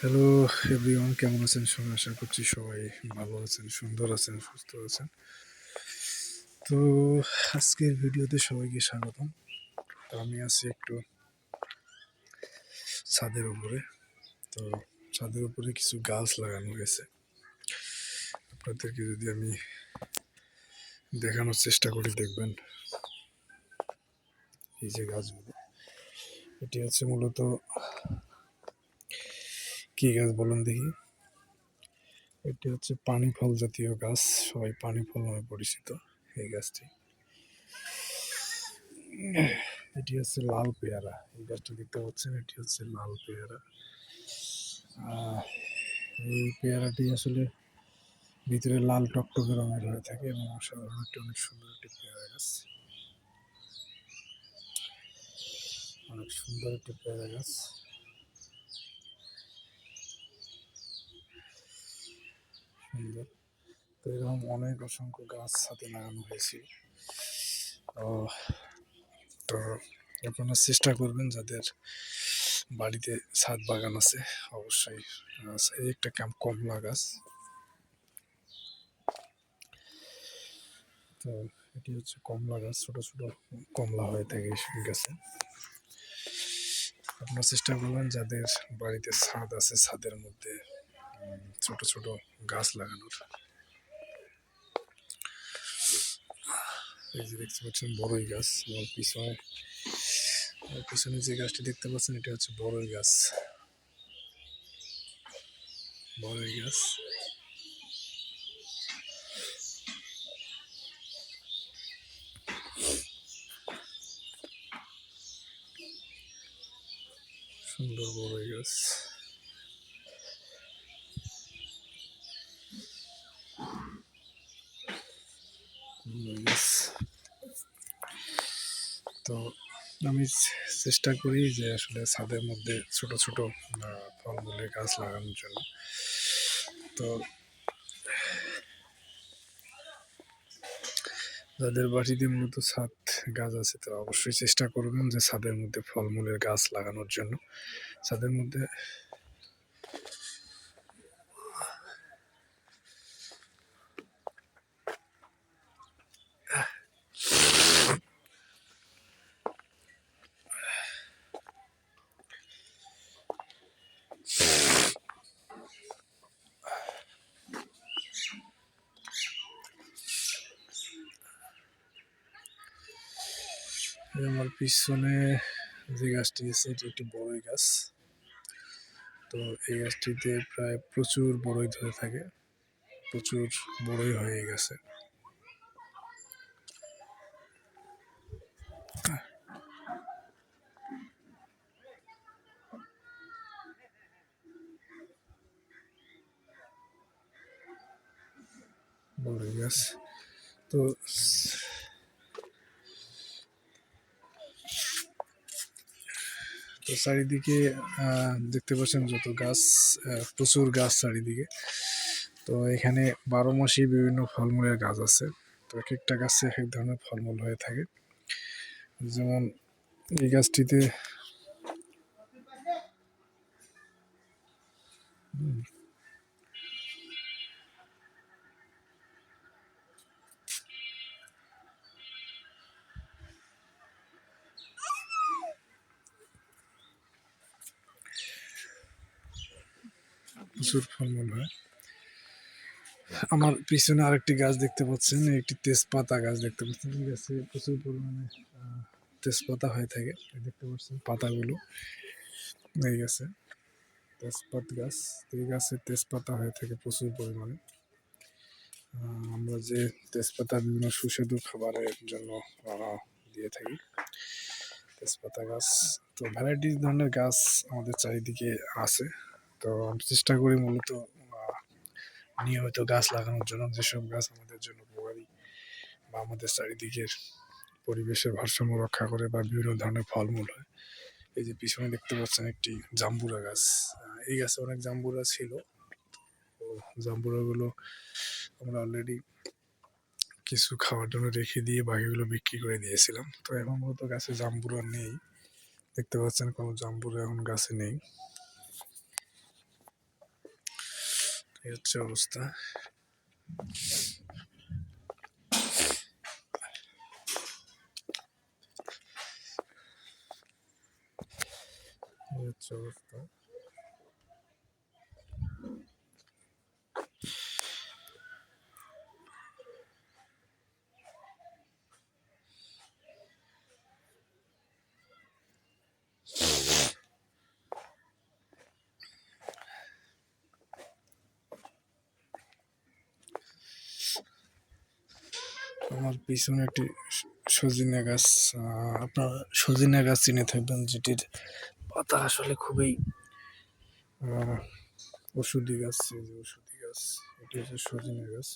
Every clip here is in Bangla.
হ্যালো এভরিওয়ান, কেমন আছেন সবাই? আশা করছি সবাই ভালো আছেন, সুন্দর আছেন, সুস্থ আছেন। তো আজকের ভিডিওতে সবাইকে স্বাগতম। তো আমি আছি একটু ছাদের উপরে। তো ছাদের উপরে কিছু গাছ লাগানো হয়েছে। আপনাদেরকে যদি আমি দেখানোর চেষ্টা করি, দেখবেন এই যে গাছগুলো, এটি হচ্ছে মূলত কি গাছ বলুন দেখি। এটি হচ্ছে পানি ফল জাতীয় গাছ, সবাই পানি ফল নামে পরিচিত এই গাছটি। এটি হচ্ছে লাল পেয়ারা, এই গাছটা দেখতে পাচ্ছেন, এটি হচ্ছে লাল পেয়ারা। এই পেয়ারাটি আসলে ভিতরে লাল টকটকে রঙের হয়ে থাকে এবং অসাধারণ একটি অনেক সুন্দর একটি পেয়ারা গাছ, অনেক সুন্দর একটি পেয়ারা গাছ। সুন্দর। তো এরকম অনেক অসংখ্য গাছ হাতে লাগানো হয়েছিল। তো আপনারা চেষ্টা করবেন, যাদের বাড়িতে ছাদ বাগান আছে অবশ্যই। এই একটা কমলা গাছ। তো এটি হচ্ছে কমলা গাছ, ছোট ছোট কমলা হয়ে থাকে এই গাছে। আপনারা চেষ্টা করবেন যাদের বাড়িতে ছাদ আছে, ছাদের মধ্যে ছোট ছোট গাছ লাগানোর। এই যে দেখতে পাচ্ছেন বড়ই গাছ, আমার পিছনে যে গাছটি দেখতে পাচ্ছেন, এটা হচ্ছে বড়ই গাছ। বড়ই গাছ সুন্দর বড়ই গাছ। তো আমি চেষ্টা করি যে আসলে ছাদের মধ্যে ছোট ছোট ফলমূলের গাছ লাগানোর জন্য। তো যাদের বাড়িতে মূলত ছাদ গাছ আছে, তো অবশ্যই চেষ্টা করবেন যে ছাদের মধ্যে ফলমূলের গাছ লাগানোর জন্য। ছাদের মধ্যে আমার পিছনে যে গাছটি আছে, এটি একটি বড়ই গাছ। তো এই গাছটিতে প্রায় প্রচুর বড়ই ধরে থাকে, প্রচুর বড়ই হয়ে গেছে। বড়ই গাছ। তো তো চারিদিকে দেখতে পাচ্ছেন যত গাছ, প্রচুর গাছ চারিদিকে। তো এখানে 12 মাসই বিভিন্ন ফলমূলের গাছ আছে। তো এক একটা গাছে এক এক ধরনের ফলমূল হয়ে থাকে। যেমন এই গাছটিতে প্রচুর ফলমূল হয়। আমার পিছনে আরেকটি গাছ দেখতে পাচ্ছেন, একটি তেজপাতা গাছ দেখতে পাচ্ছেন। এই গাছে প্রচুর পরিমাণে তেজপাতা হয়ে থাকে, দেখতে পাচ্ছেন পাতাগুলো। এই গাছে তেজপাত গাছ, এই গাছে তেজপাতা হয়ে থাকে প্রচুর পরিমাণে। আমরা যে তেজপাতা বিভিন্ন সুস্বাদু খাবারের জন্য দিয়ে থাকি, তেজপাতা গাছ। তো ভ্যারাইটি ধরনের গাছ আমাদের চারিদিকে আছে। তো আমি চেষ্টা করি মূলত নিয়মিত গাছ লাগানোর জন্য, যেসব গাছ আমাদের জন্য উপকারী বা আমাদের চারিদিকের পরিবেশের ভারসাম্য রক্ষা করে বা বিভিন্ন ধরনের ফলমূল হয়। এই যে পিছনে দেখতে পাচ্ছেন একটি জাম্বুরা গাছ। এই গাছে অনেক জাম্বুরা ছিল। তো জাম্বুরাগুলো আমরা অলরেডি কিছু খাওয়ার জন্য রেখে দিয়ে বাকিগুলো বিক্রি করে দিয়েছিলাম। তো এখন মূলত গাছে জাম্বুরা নেই, দেখতে পাচ্ছেন কোনো জাম্বুরা এখন গাছে নেই। এই হচ্ছে অবস্থা। এই হচ্ছে অবস্থা। আমার পিছনে একটি সজিনা গাছ, আপনারা সজিনা গাছ চিনে থাকবেন, যেটির পাতা আসলে খুবই ওষুধি গাছ। এই যে ওষুধি গাছ, এটি হচ্ছে সজিনা গাছ।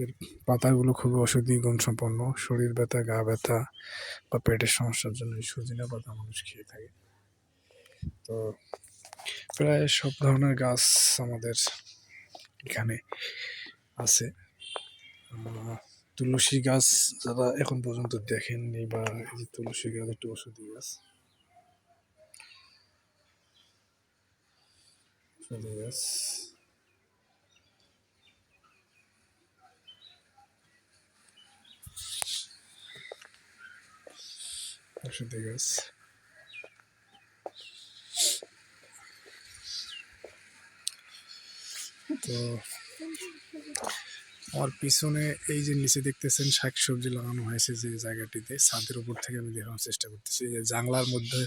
এর পাতাগুলো খুবই ঔষধি গুণ সম্পন্ন। শরীর ব্যথা, গা ব্যথা বা পেটের সমস্যার জন্য এই সজিনা পাতা মানুষ খেয়ে থাকে। তো প্রায় সব ধরনের গাছ আমাদের এখানে আছে। তুলসী গাছ যারা এখন পর্যন্ত দেখেননি, বা এই যে তুলসী গাছ একটি ওষুধি গাছ। ওষুধি গাছ, ওষুধি গাছ। তো আমার পিছনে এই যে নিচে দেখতেছেন শাকসবজি লাগানো হয়েছে, যে জায়গাটিতে ছাদের উপর থেকে আমি দেখানোর চেষ্টা করতেছি। যে জাংলার মধ্যে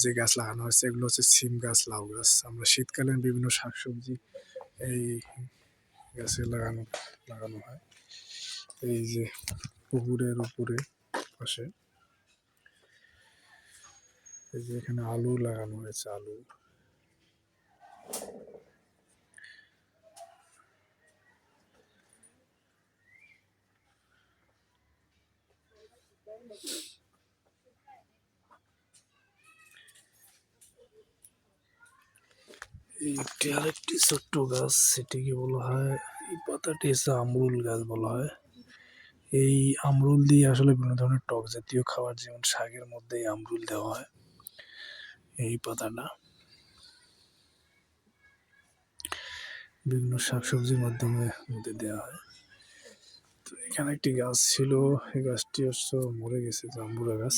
যে গাছ লাগানো হয়েছে, এগুলো হচ্ছে সিম গাছ, লাউ গাছ। আমরা শীতকালীন বিভিন্ন শাকসবজি এই গাছে লাগানো লাগানো হয়। এই যে পুকুরের উপরে পাশে এই যে এখানে আলু লাগানো হয়েছে, আলু। এই একটি আরেকটি ছোট্ট গাছ, সেটিকে বলা হয়, এই পাতাটি হচ্ছে আমরুল গাছ বলা হয়। এই আমরুল দিয়ে আসলে বিভিন্ন ধরনের টক জাতীয় খাবার, যেমন শাকের মধ্যে এই আমরুল দেওয়া হয়। এই পাতাটা বিভিন্ন শাকসবজির মাধ্যমে মধ্যে দেওয়া হয়। তো এখানে একটি গাছ ছিল, এই গাছটি অবশ্য মরে গেছে, জাম্বুরা গাছ।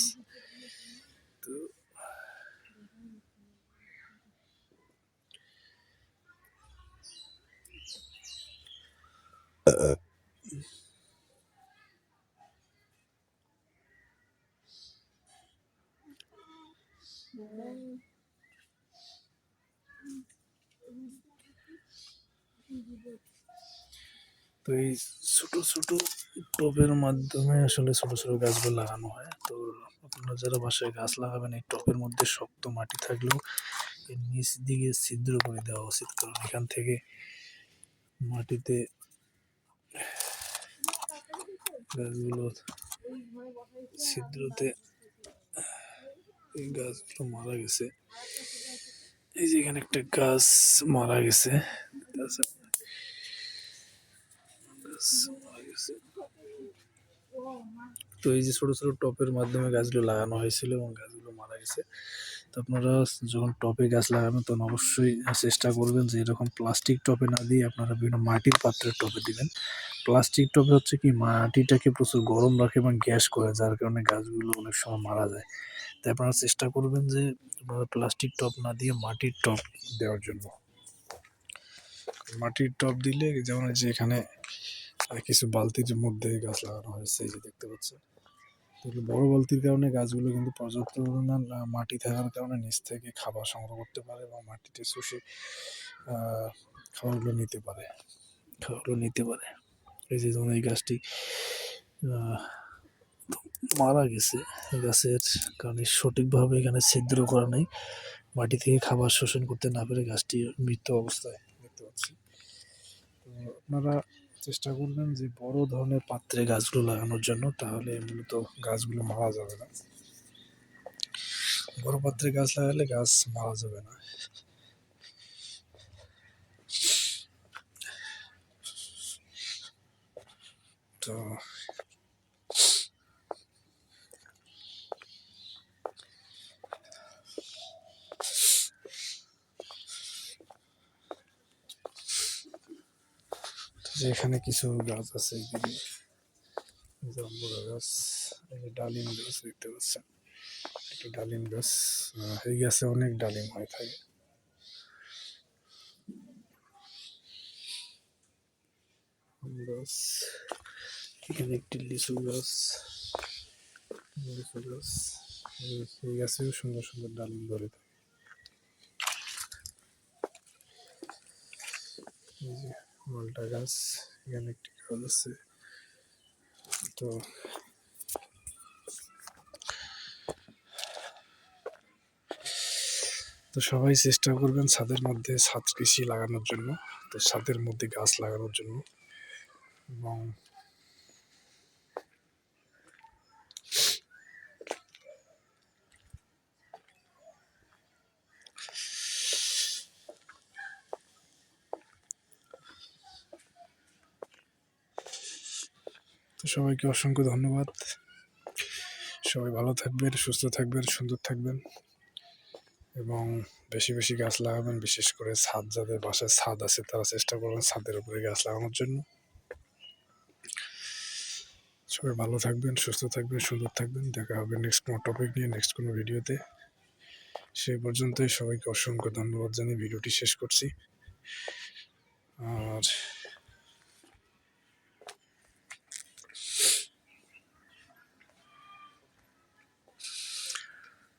তো তো এই ছোট ছোট টবের মাধ্যমে আসলে ছোট ছোট গাছগুলো লাগানো হয়। তো আপনারা যারা বাসায় গাছ লাগাবেন, এই টবের মধ্যে শক্ত মাটি থাকলেও এর নিচ দিকে ছিদ্র করে দেওয়া উচিত, কারণ এখান থেকে মাটিতে গাছগুলো ছিদ্রতে এই গাছগুলো মারা গেছে। এই যে এখানে একটা গাছ মারা গেছে, গাছ মারা গেছে। তো এই যে ছোট ছোট টপের মাধ্যমে গাছগুলো লাগানো হয়েছিল এবং গাছগুলো মারা গেছে। তো আপনারা যখন টপে গাছ লাগাবেন, তখন অবশ্যই চেষ্টা করবেন যে এরকম প্লাস্টিক টপে না দিয়ে আপনারা বিভিন্ন মাটির পাত্রের টপে দিবেন। প্লাস্টিক টপে হচ্ছে কি, মাটিটাকে প্রচুর গরম রাখে এবং গ্যাস করে, যার কারণে গাছগুলো অনেক সময় মারা যায়। তাই আপনারা চেষ্টা করবেন যে আপনারা প্লাস্টিক টপ না দিয়ে মাটির টপ দেওয়ার জন্য। মাটির টপ দিলে, যেমন যে এখানে কিছু বালতির মধ্যে গাছ লাগানো হয়েছে, এই যে দেখতে পাচ্ছেন। বড় বালতির কারণে গাছগুলো কিন্তু পর্যাপ্ত পরিমাণ মাটি থাকার কারণে নিচ থেকে খাবার সংগ্রহ করতে পারে এবং মাটিতে শুষে খাবারগুলো নিতে পারে। এই যে যেমন এই গাছটি মারা গেছে, এই গাছের কারণে সঠিকভাবে এখানে ছিদ্র করা নেই, মাটি থেকে খাবার শোষণ করতে না পেরে গাছটি মৃত্যু অবস্থায় দেখতে পাচ্ছি। তো আপনারা চেষ্টা করবেন যে বড় ধরনের পাত্রে গাছগুলো লাগানোর জন্য, তাহলে মূলত গাছগুলো মারা যাবে না। বড় পাত্রে গাছ লাগালে গাছ মারা যাবে না। তো যেখানে কিছু গাছ আছে এইদিকে জাম্বুরা গাছ, এই যে ডালিম গাছ দেখতে পাচ্ছেন, একটা ডালিম গাছ। এই গাছে অনেক ডালিম হয়ে থাকে। আম গাছ, এখানে একটি লিচু গাছ, লিচু গাছ, এই গাছেও সুন্দর সুন্দর ডালিম ধরে থাকে। এই যে মালটা গাছ, এখানে একটি গাছ আছে। তো তো সবাই চেষ্টা করবেন ছাদের মধ্যে ছাদ কৃষি লাগানোর জন্য, তো ছাদের মধ্যে গাছ লাগানোর জন্য। এবং তো সবাইকে অসংখ্য ধন্যবাদ। সবাই ভালো থাকবেন, সুস্থ থাকবেন, সুন্দর থাকবেন এবং বেশি বেশি গাছ লাগাবেন। বিশেষ করে ছাদ, যাদের বাসায় ছাদ আছে তারা চেষ্টা করবেন ছাদের উপরে গাছ লাগানোর জন্য। সবাই ভালো থাকবেন, সুস্থ থাকবেন, সুন্দর থাকবেন। দেখা হবে নেক্সট কোনো টপিক নিয়ে, নেক্সট কোনো ভিডিওতে। সেই পর্যন্তই সবাইকে অসংখ্য ধন্যবাদ জানিয়ে ভিডিওটি শেষ করছি। আর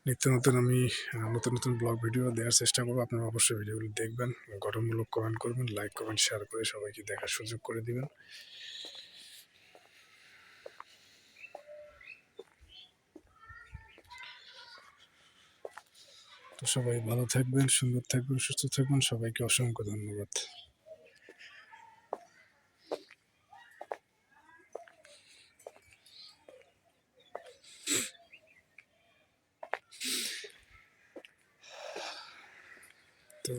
নিত্য নতুন আমি নতুন নতুন ব্লগ ভিডিও দেওয়ার চেষ্টা করবো। আপনারা অবশ্যই ভিডিওগুলো দেখবেন, গঠনমূলক কমেন্ট করবেন, লাইক কমেন্ট শেয়ার করে সবাইকে দেখার সুযোগ করে দিবেন। তো সবাই ভালো থাকবেন, সুন্দর থাকবেন, সুস্থ থাকবেন। সবাইকে অসংখ্য ধন্যবাদ। তো